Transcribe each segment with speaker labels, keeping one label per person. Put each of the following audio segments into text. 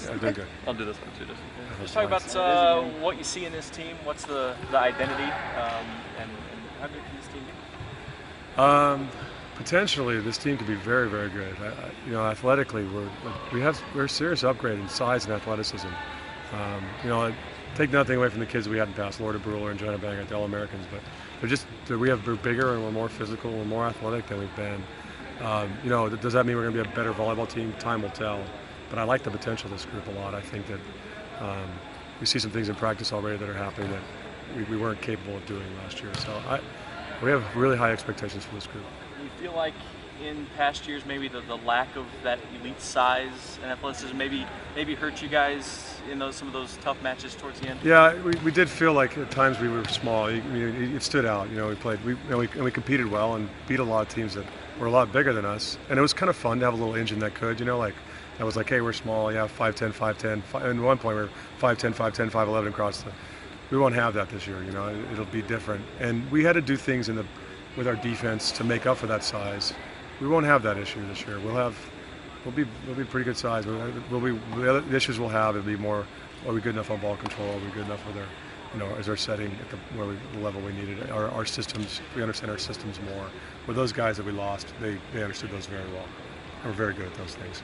Speaker 1: I'm doing good.
Speaker 2: I'll do this one too. Just talk about what you see in this team. What's the identity, and how good can this team be?
Speaker 1: Potentially, this team could be very, very good. Athletically, we're a serious upgrade in size and athleticism. I take nothing away from the kids we had in the past, Lord Brewer and Jonah Bang at the All-Americans, but we're bigger and we're more physical and we're more athletic than we've been. Does that mean we're going to be a better volleyball team? Time will tell. But I like the potential of this group a lot. I think that we see some things in practice already that are happening that we weren't capable of doing last year. So we have really high expectations for this group.
Speaker 2: Do you feel like in past years maybe the lack of that elite size and athleticism maybe hurt you guys in some of those tough matches towards the end?
Speaker 1: Yeah, we did feel like at times we were small. It stood out. We competed well and beat a lot of teams that were a lot bigger than us. And it was kind of fun to have a little engine that could, that was like, hey, we're small, 5'10", 5'10". And at one point we're 5'10", 5'10", 5'11" across we won't have that this year, it'll be different. And we had to do things with our defense to make up for that size. We won't have that issue this year. We'll be pretty good size. The other issues we'll have, it'll be more, are we good enough on ball control? Are we good enough with is our setting at the level we needed? Our systems, we understand our systems more. With those guys that we lost, they understood those very well. We're very good at those things.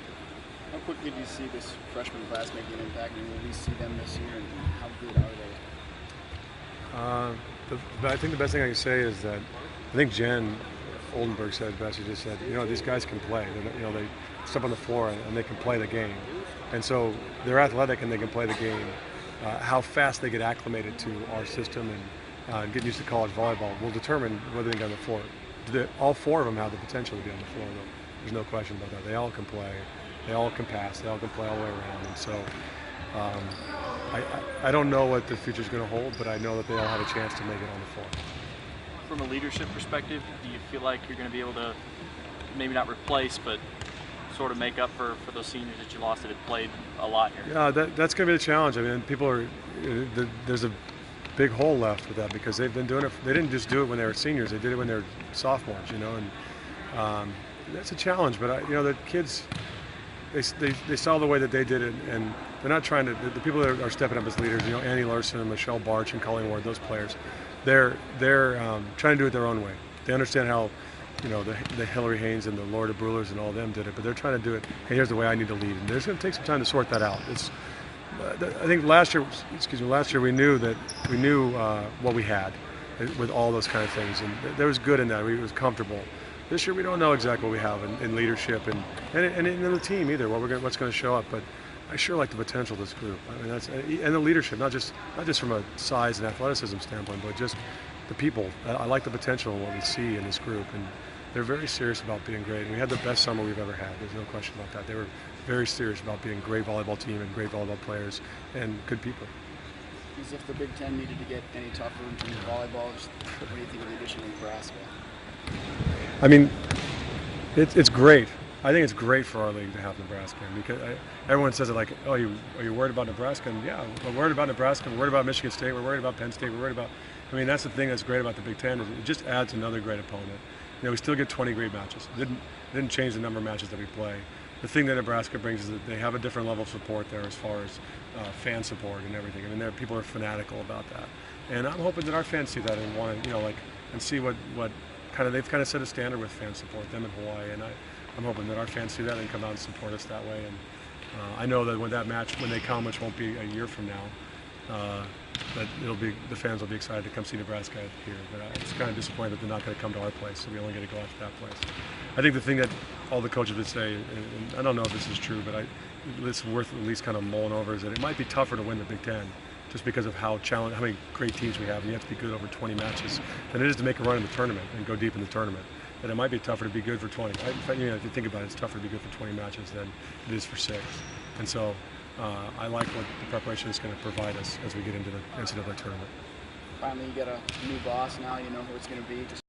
Speaker 3: How quickly do you see this freshman class making an impact, and will we see them this year, and how good are they?
Speaker 1: I think the best thing I can say is that I think Jen Oldenburg said best. She just said, these guys can play. They step on the floor and they can play the game, and so they're athletic and they can play the game. How fast they get acclimated to our system and get used to college volleyball will determine whether they get on the floor. All four of them have the potential to be on the floor, though. There's no question about that. They all can play. They all can pass. They all can play all the way around. And so I don't know what the future is going to hold, but I know that they all have a chance to make it on the floor.
Speaker 2: From a leadership perspective, do you feel like you're going to be able to maybe not replace, but sort of make up for those seniors that you lost that had played a lot here?
Speaker 1: Yeah, that's going to be the challenge. I mean, there's a big hole left with that because they've been doing it. They didn't just do it when they were seniors. They did it when they were sophomores, and that's a challenge. But the kids, they saw the way that they did it, and they're not trying to. The people that are stepping up as leaders, Annie Larson and Michelle Barch and Colleen Ward, those players, they're trying to do it their own way. They understand how, the Hillary Haynes and the Laura Brewers and all of them did it, but they're trying to do it. Hey, here's the way I need to lead, and there's going to take some time to sort that out. I think last year we knew what we had with all those kind of things, and there was good in that. It was comfortable. This year we don't know exactly what we have in leadership and in the team either. What's going to show up, but I sure like the potential of this group. I mean, and the leadership, not just from a size and athleticism standpoint, but just the people. I like the potential in what we see in this group, and they're very serious about being great. And we had the best summer we've ever had. There's no question about that. They were very serious about being a great volleyball team and great volleyball players and good people.
Speaker 3: As if the Big Ten needed to get any tougher in terms of volleyball, what do you think of the addition of Nebraska?
Speaker 1: I mean, it's great. I think it's great for our league to have Nebraska, because everyone says it like, oh, are you worried about Nebraska? And yeah, we're worried about Nebraska. We're worried about Michigan State. We're worried about Penn State. We're worried about. I mean, that's the thing that's great about the Big Ten, is it just adds another great opponent. We still get 20 great matches. It didn't change the number of matches that we play. The thing that Nebraska brings is that they have a different level of support there as far as fan support and everything. I mean, people are fanatical about that, and I'm hoping that our fans see that and want to, and see what they've kind of set a standard with fan support, them in Hawaii, and I'm hoping that our fans see that and come out and support us that way. And I know that when they come, which won't be a year from now, that the fans will be excited to come see Nebraska here. But it's kind of disappointing that they're not going to come to our place, so we only get to go out to that place. I think the thing that all the coaches would say, and I don't know if this is true, but it's worth at least kind of mulling over, is that it might be tougher to win the Big Ten, just because of how many great teams we have, and you have to be good over 20 matches, than it is to make a run in the tournament and go deep in the tournament. That it might be tougher to be good for 20. If you think about it, it's tougher to be good for 20 matches than it is for 6. And so I like what the preparation is going to provide us as we get into the NCAA tournament.
Speaker 3: Finally, you got a new boss now. You know who it's going to be.